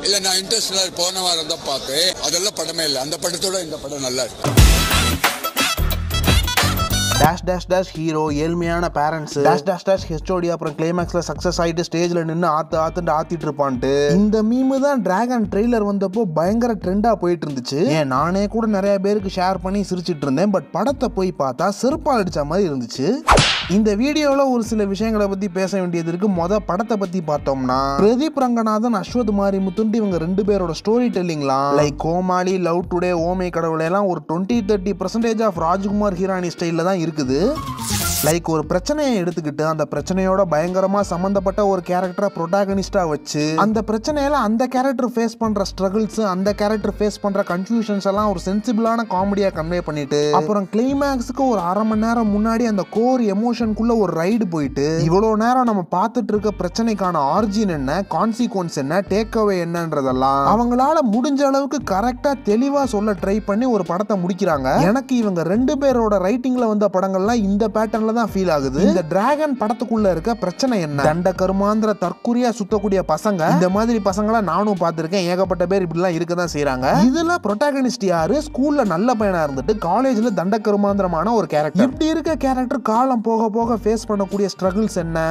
இல்ல நான் இன்ட்ரெஸ்ட் போன வாரம் தான் பார்த்தேன். அதெல்லாம் படமே இல்லை. அந்த படத்தோட இந்த படம் நல்லா இருக்கு. டேஷ் டேஷ் டேஷ் ஹீரோ, ஏழ்மையான parents, dash dash dash HOD, அப்புறம் கிளைமேக்ஸ்ல சக்சஸ் ஆயிட்டு ஸ்டேஜ்ல நின்று ஆத்திட்டு இருப்பான்ட்டு இந்த மீமு தான் டிராகன் ட்ரெய்லர் வந்தப்போ பயங்கர ட்ரெண்டா போயிட்டு இருந்துச்சு. ஏன் நானே கூட நிறைய பேருக்கு ஷேர் பண்ணி சிரிச்சிட்டு இருந்தேன். பட் படத்தை போய் பார்த்தா செருப்பால் அடிச்ச மாதிரி இருந்துச்சு. இந்த வீடியோவில் ஒரு சில விஷயங்களை பற்றி பேச வேண்டியது இருக்கு. படத்தை பற்றி பார்த்தோம்னா பிரதீப் ரங்கநாதன், அஸ்வத் மாரிமுத்துன்ட்டு இவங்க 2 பேரோட ஸ்டோரி டெல்லிங்லாம் லைக் கோமாளி, லவ் டுடே, ஓமை கடவுளே எல்லாம் ஒரு 20-30% ஆஃப் ராஜ்குமார் ஹீரானி ஸ்டைலில் தான் இருக்குது. லைக் ஒரு பிரச்சனையை எடுத்துக்கிட்டு அந்த பிரச்சனையோட பயங்கரமா சம்பந்தப்பட்ட ஒரு கேரக்டரை ப்ரொட்டாகனிஸ்டா வச்சு அந்த பிரச்சனையில அந்த கேரக்டர் ஃபேஸ் பண்ற ஸ்ட்ரகிள்ஸ், அந்த கேரக்டர் ஃபேஸ் பண்ற கன்ஃபியூஷன்ஸ் எல்லாம் ஒரு சென்சிபிளான காமெடியா கன்வே பண்ணிட்டு அப்புறம் கிளைமேக்ஸுக்கு ஒரு 1/2 மணி நேரம் முன்னாடி அந்த கோர் எமோஷனுக்குள்ள ஒரு ரைடு போயிட்டு இவ்வளவு நேரம் நம்ம பார்த்துட்டு இருக்க பிரச்சனைக்கான ஆரிஜின் என்ன, கான்சிக்வன்ஸ் என்ன, டேக் அவே என்னன்றதெல்லாம் அவங்களால முடிஞ்ச அளவுக்கு கரெக்டா தெளிவா சொல்ல ட்ரை பண்ணி ஒரு படத்தை முடிக்கிறாங்க. எனக்கு இவங்க 2 பேரோட ரைட்டிங்ல வந்த படங்கள்லாம் இந்த பேட்டர்ன்ல தான் ஃபீல் ஆகுது. இந்த டிராகன் படத்துக்குள்ள இருக்க பிரச்சனை என்ன, தண்ட கருமாந்திர தற்குறியா சுத்தக்கூடிய பசங்க, இந்த மாதிரி பசங்கள நானும் பார்த்திருக்கேன். ஏகப்பட்ட பேர் இப்படிலாம் இருக்க தான் செய்றாங்க. இதுல ப்ரொட்டாகனிஸ்ட் யாரு, ஸ்கூல்ல நல்ல பையனா இருந்துட்டு காலேஜ்ல தண்ட கருமாந்திரமான ஒரு கேரக்டர். இப்படி இருக்க கேரக்டர் காலம் போக போக ஃபேஸ் பண்ணக்கூடிய ஸ்ட்ரகிள்ஸ் என்ன,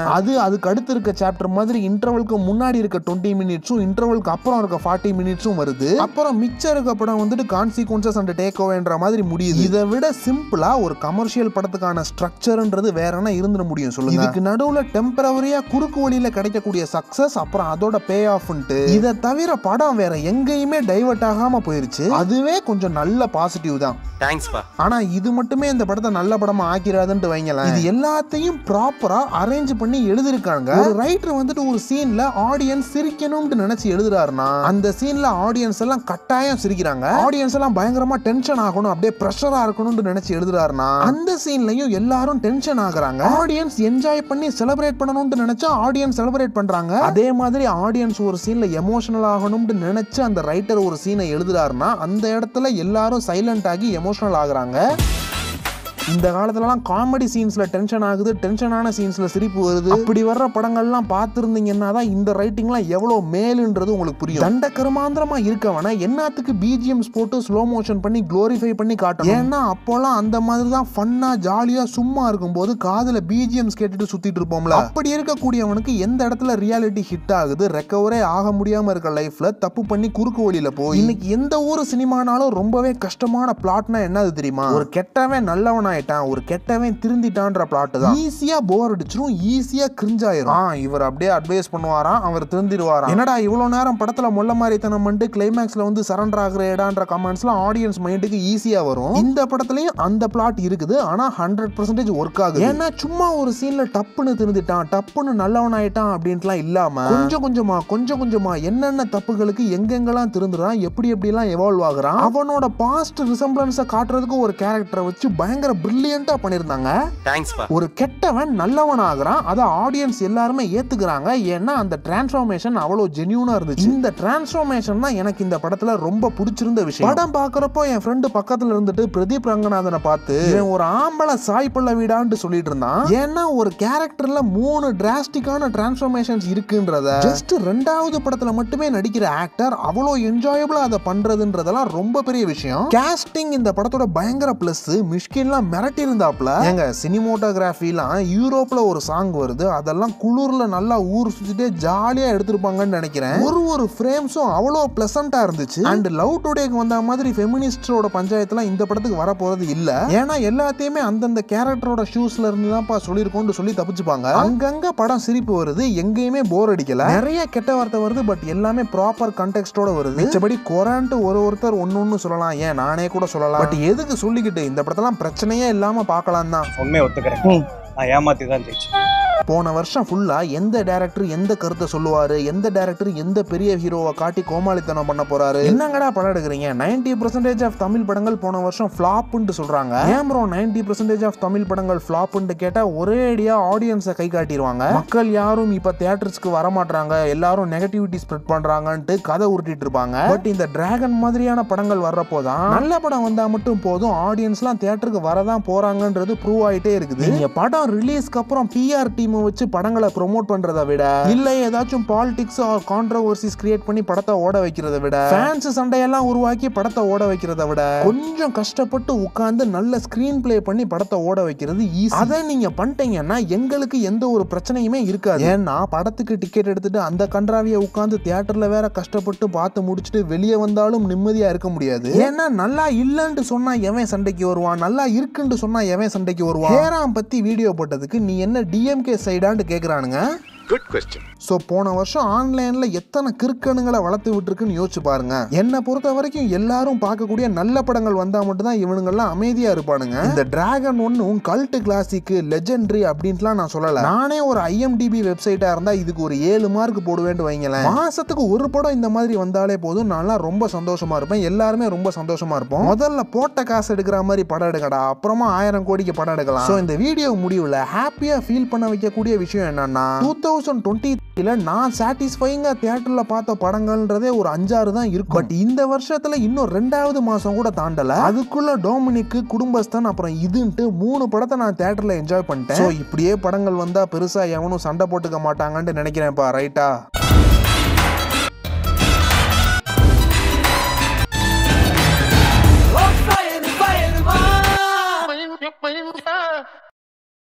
அதுக்கு அடுத்து இருக்க சாப்டர் மாதிரி இன்டர்வலுக்கு முன்னாடி இருக்க 20 மினிட்ஸும் இன்டர்வலுக்கு அப்புறம் இருக்க 40 மினிட்ஸும் வருது. அப்புறம் மிச்சம் இருக்க படம் வந்துட்டு கான்சிக்வன்சஸ் அண்ட் டேக் ஓவேன்ற மாதிரி முடியுது. இதை விட சிம்பிளா ஒரு கமர்ஷியல் படத்துக்கான ஸ்ட்ரக்சர் வேற என்ன இருந்துட முடியும் சொல்லுங்க. இதுக்கு நடுவுல டெம்பரவரியா குறுக்கு வழியில கிடைக்கக்கூடிய சக்சஸ், அப்புறம் அதோட பே ஆஃப்ன்ட்டு இதை தவிர படம் வேற எங்கேயுமே டைவர்ட் ஆகாம போயிருச்சு. அதுவே கொஞ்சம் நல்ல பாசிட்டிவ் தான். தேங்க்ஸ் பா. ஆனா இது மட்டுமே இந்த படத்தை நல்ல படமா ஆக்கிறாதுன்னு வைங்களேன். இது எல்லாத்தையும் ப்ராப்பரா அரேஞ்ச் பண்ணி எழுதிருக்காங்க. ஒரு ரைட்டர் வந்துட்டு ஒரு சீன்ல ஆடியன்ஸ் சிரிக்கணும்னு நினைச்சு எழுதுறாருன்னா அந்த சீன்ல ஆடியன்ஸ் எல்லாம் கட்டாயம் சிரிக்கிறாங்க. ஆடியன்ஸ் எல்லாம் பயங்கரமா டென்ஷன் ஆகணும், அப்படியே பிரஷரா இருக்கணும்னு நினைச்சு எழுதுறாருன்னா அந்த சீன்லயும் எல்லாரும் டென்ஷன் ஆகுறாங்க. ஆடியன்ஸ் என்ஜாய் பண்ணி செலிப்ரேட் பண்ணணும்னு நினைச்சா ஆடியன்ஸ் செலிப்ரேட் பண்றாங்க. அதே மாதிரி ஆடியன்ஸ் ஒரு சீன்ல எமோஷனல் ஆகணும்னு நினைச்சு அந்த ரைட்டர் ஒரு சீனை எழுதுறாருன்னா அந்த இடத்துல எல்லாரும் சைலண்ட் ஆகி எமோஷனல் ஆகுறாங்க. இந்த காலத்துலலாம் காமெடி சீன்ஸ்ல டென்ஷன் ஆகுது, டென்ஷனான சீன்ஸ்ல சிரிப்பு வருது. அப்படி வர்ற படங்கள்லாம் பார்த்துருந்தீங்கன்னா தான் இந்த ரைட்டிங்லாம் எவ்வளோ மேலுன்றது உங்களுக்கு புரியும். தண்ட கருமாந்திரமா இருக்கவன என்னத்துக்கு பிஜிஎம்ஸ் போட்டு ஸ்லோ மோஷன் பண்ணி க்ளோரிஃபை பண்ணி காட்டணும். ஏன்னா அப்போலாம் அந்த மாதிரி தான் ஃபன்னா ஜாலியா சும்மா இருக்கும்போது காதுல பிஜிஎம்ஸ் கேட்டுட்டு சுத்திட்டு இருப்போம்ல. அப்படி இருக்கக்கூடியவனுக்கு எந்த இடத்துல ரியாலிட்டி ஹிட் ஆகுது, ரெக்கவரே ஆக முடியாம இருக்க லைஃப்ல தப்பு பண்ணி குறுக்கு வழியில போய் இன்னைக்கு எந்த ஊர் சினிமானாலும் ரொம்பவே கஷ்டமான பிளாட்னா என்னது தெரியுமா? ஒரு கெட்டவன் நல்லவனா ஒரு கெட்டவன் திருந்திட்டான்ற பிளாட் தான். ஈஸியா போர் அடிச்சிரும், ஈஸியா கிரிஞ்ச் ஆயிரும். இவர் அப்படியே அட்வைஸ் பண்ணுவாராம், அவர் திருந்திடுவாராம். என்னடா இவ்வளவு நேரம் படத்துல மொல்ல மாதிரித்தனம் பண்ணிட்டு கிளைமேக்ஸ்ல வந்து சரண்டர் ஆகுறேடான்ற கமெண்ட்ஸ்லாம் ஆடியன்ஸ் மைண்டுக்கு ஈஸியா வரும். இந்த படத்துலயும் அந்த பிளாட் இருக்குது. ஆனா 100% ஒர்க் ஆகுது. ஏன்னா சும்மா ஒரு சீன்ல டப்புன்னு திருந்திட்டான், டப்புன்னு நல்லவன் ஆயிட்டான் அப்படின்ட்டுலாம் இல்லாம கொஞ்சம் கொஞ்சமா என்னென்ன தப்புகளுக்கு எங்கெங்கெல்லாம் திருந்துறான், எப்படிலாம் எவால்வ் ஆகுறான், அவனோட பாஸ்ட் ரிசம்பிளன்ஸை காட்டுறதுக்கு ஒரு கேரக்டரை வச்சு பயங்கர பிரில்லியண்டா பண்ணிருந்தாங்க. ஒரு கெட்டவன் நல்லவன் ஆகுறான், அத ஆடியன்ஸ் எல்லாருமே ஏத்துக்கிறாங்க. ஏன்னா அந்த டிரான்ஸ்ஃபார்மேஷன் அவ்வளவு ஜென்யூனா இருந்துச்சு. இந்த டிரான்ஸ்ஃபார்மேஷன் தான் எனக்கு இந்த படத்துல ரொம்ப பிடிச்சிருந்த விஷயம். படம் பாக்குறப்போ என் ஃப்ரெண்டு பக்கத்துல இருந்துட்டு பிரதீப் ரங்கநாதனை பார்த்து இவன் ஒரு ஆம்பளை சாய் பல்லவிடான்னு சொல்லிட்டு இருந்தான். ஏன்னா ஒரு கேரக்டர்ல 3 டிராஸ்டிக்கான டிரான்ஸ்ஃபார்மேஷன்ஸ் இருக்குன்றத ஜஸ்ட் 2வது படத்துல மட்டுமே நடிக்கிற ஆக்டர் அவ்வளவு என்ஜாயபிளா அதை பண்றதுன்றதெல்லாம் ரொம்ப பெரிய விஷயம். காஸ்டிங் இந்த படத்தோட பயங்கர பிளஸ். மிஷ்கின்லாம் மிரட்டி இருந்தாப்ல. எங்க சினிமோட்டோகிராஃபிலாம் யூரோப்ல ஒரு சாங் வருது, அதெல்லாம் குளூர்ல நல்லா ஊர் சுத்திட்டே ஜாலியா எடுத்திருப்பாங்கன்னு நினைக்கிறேன். ஒரு ஃப்ரேம்ஸும் அவ்வளோ பிளசண்டா இருந்துச்சு. அண்ட் லவ் டுடேக்கு வந்த மாதிரி ஃபெமினிஸ்டோட பஞ்சாயத்துலாம் இந்த படத்துக்கு வர போறது இல்ல. ஏன்னா எல்லாத்தையுமே அந்தந்த கேரக்டரோட ஷூஸ்ல இருந்து தான்ப்பா சொல்லியிருக்கோம்னு சொல்லி தப்பிச்சுப்பாங்க. அங்கங்க படம் சிரிப்பு வருது, எங்கேயுமே போர் அடிக்கல. நிறைய கெட்ட வார்த்தை வருது, பட் எல்லாமே ப்ராப்பர் கான்டெக்ஸ்டோட வருது. மிச்சபடி கொரான்ட்டு ஒருத்தர் ஒன்னு சொல்லலாம், ஏன் நானே கூட சொல்லலாம். பட் எதுக்கு சொல்லிக்கிட்டு இந்த படத்தெல்லாம் பிரச்சனையே இல்லாம பார்க்கலாம் தான். உண்மையை ஒத்துக்கிறேன், நான் ஏமாத்தி தான் ஜெயிச்சேன். போன வருஷம் ஃபுல்லா எந்த டைரக்டர் எந்த கருத்தை சொல்லுவாரு, எந்த டைரக்டர் எந்த பெரிய ஹீரோவை காட்டி கோமாளித்தனம் பண்ண போறாரு, என்னங்கடா படம் எடுக்கிறீங்க, 90% ஆஃப் தமிழ் படங்கள் போன வருஷம் ஃபிளாப்னு சொல்றாங்க. ஏன் ப்ரோ 90% ஆஃப் தமிழ் படங்கள் ஃபிளாப்னு கேட்டா ஒரே அடியா ஆடியன்ஸை கை காட்டிடுவாங்க. மக்கள் யாரும் இப்ப தியேட்டர்ஸ்க்கு வர மாட்டாங்க, எல்லாரும் நெகட்டிவிட்டி ஸ்ப்ரெட் பண்றாங்கன்ட்டு கதை உருட்டிட்டு இருப்பாங்க. பட் இந்த டிராகன் மாதிரியான படங்கள் வர்றப்போதான் நல்ல படம் வந்தா மட்டும் போதும், ஆடியன்ஸ்லாம் தியேட்டருக்கு வரதான் போறாங்கன்றது ப்ரூவ் ஆயிட்டே இருக்குது. நீங்க படம் ரிலீஸ்க்கு அப்புறம் பிஆர்டி டீமை வச்சு படங்களை ப்ரொமோட் பண்றதை விட இல்ல ஏதாச்சும் பாலிடிக்ஸ் ஆர் கான்ட்ரோவர்சிஸ் கிரியேட் பண்ணி படத்தை ஓட வைக்கிறத விட ஃபேன்ஸ் சண்டையெல்லாம் உருவாக்கி படத்தை ஓட வைக்கிறத விட கொஞ்சம் கஷ்டப்பட்டு உட்கார்ந்து நல்ல ஸ்கிரீன் பிளே பண்ணி படத்தை ஓட வைக்கிறது ஈஸி. அதை நீங்க பண்ணிட்டீங்கன்னா எங்களுக்கு எந்த ஒரு பிரச்சனையுமே இருக்காது. ஏன்னா படத்துக்கு டிக்கெட் எடுத்துட்டு அந்த கன்றாவியை உட்கார்ந்து தியேட்டர்ல வேற கஷ்டப்பட்டு பார்த்து முடிச்சுட்டு வெளியே வந்தாலும் நிம்மதியா இருக்க முடியாது. ஏன்னா நல்லா இல்லன்னு சொன்னா எவன் சண்டைக்கு வருவான், நல்லா இருக்குன்னு சொன்னா எவன் சண்டைக்கு வருவான். ஹேராம் பத்தி வீடியோ போட்டதுக்கு நீ என்ன டிஎம்கே சைடான்னு கேக்குறானுங்க. Good question. ஸோ போன வருஷம் ஆன்லைனில் எத்தனை கிறுக்கணுங்களை வளர்த்து விட்டுருக்குன்னு யோசிச்சு பாருங்க. என்னை பொறுத்த வரைக்கும் எல்லாரும் பார்க்கக்கூடிய நல்ல படங்கள் வந்தால் மட்டும்தான் இவனுங்கெல்லாம் அமைதியாக இருப்பானுங்க. இந்த டிராகன் ஒன்றும் கல்ட் கிளாசிக்கு லெஜெண்டரி அப்படின்ட்டுலாம் நான் சொல்லலை. நானே ஒரு IMDb வெப்சைட்டாக இருந்தால் இதுக்கு ஒரு 7 மார்க் போடுவேன்னு வைங்களேன். மாசத்துக்கு ஒரு படம் இந்த மாதிரி வந்தாலே போதும், நான்லாம் ரொம்ப சந்தோஷமா இருப்பேன். எல்லாருமே ரொம்ப சந்தோஷமா இருப்போம். முதல்ல போட்ட காசு எடுக்கிற மாதிரி படம் எடுக்கடா, அப்புறமா 1000 கோடிக்கு படம் எடுக்கலாம். ஸோ இந்த வீடியோ முடிவில் ஹாப்பியாக ஃபீல் பண்ண வைக்கக்கூடிய விஷயம் என்னன்னா 2023 நான் சாட்டிஸ்ஃபைங்கா தியேட்டர்ல பார்த்த படங்கள்ன்றதே ஒரு 5-6 தான் இருக்கும். பட் இந்த வருஷத்துல இன்னும் 2வது மாசம் கூட தாண்டல, அதுக்குள்ள டொமினிக், குடும்பஸ்தன், அப்புறம் இதுன்ட்டு 3 படத்தை நான் தியேட்டர்ல என்ஜாய் பண்ணிட்டேன். ஸோ இப்படியே படங்கள் வந்தா பெருசா எவனும் சண்டை போட்டுக்க மாட்டாங்கன்னு நினைக்கிறேன்ப்பா. ரைட்டா?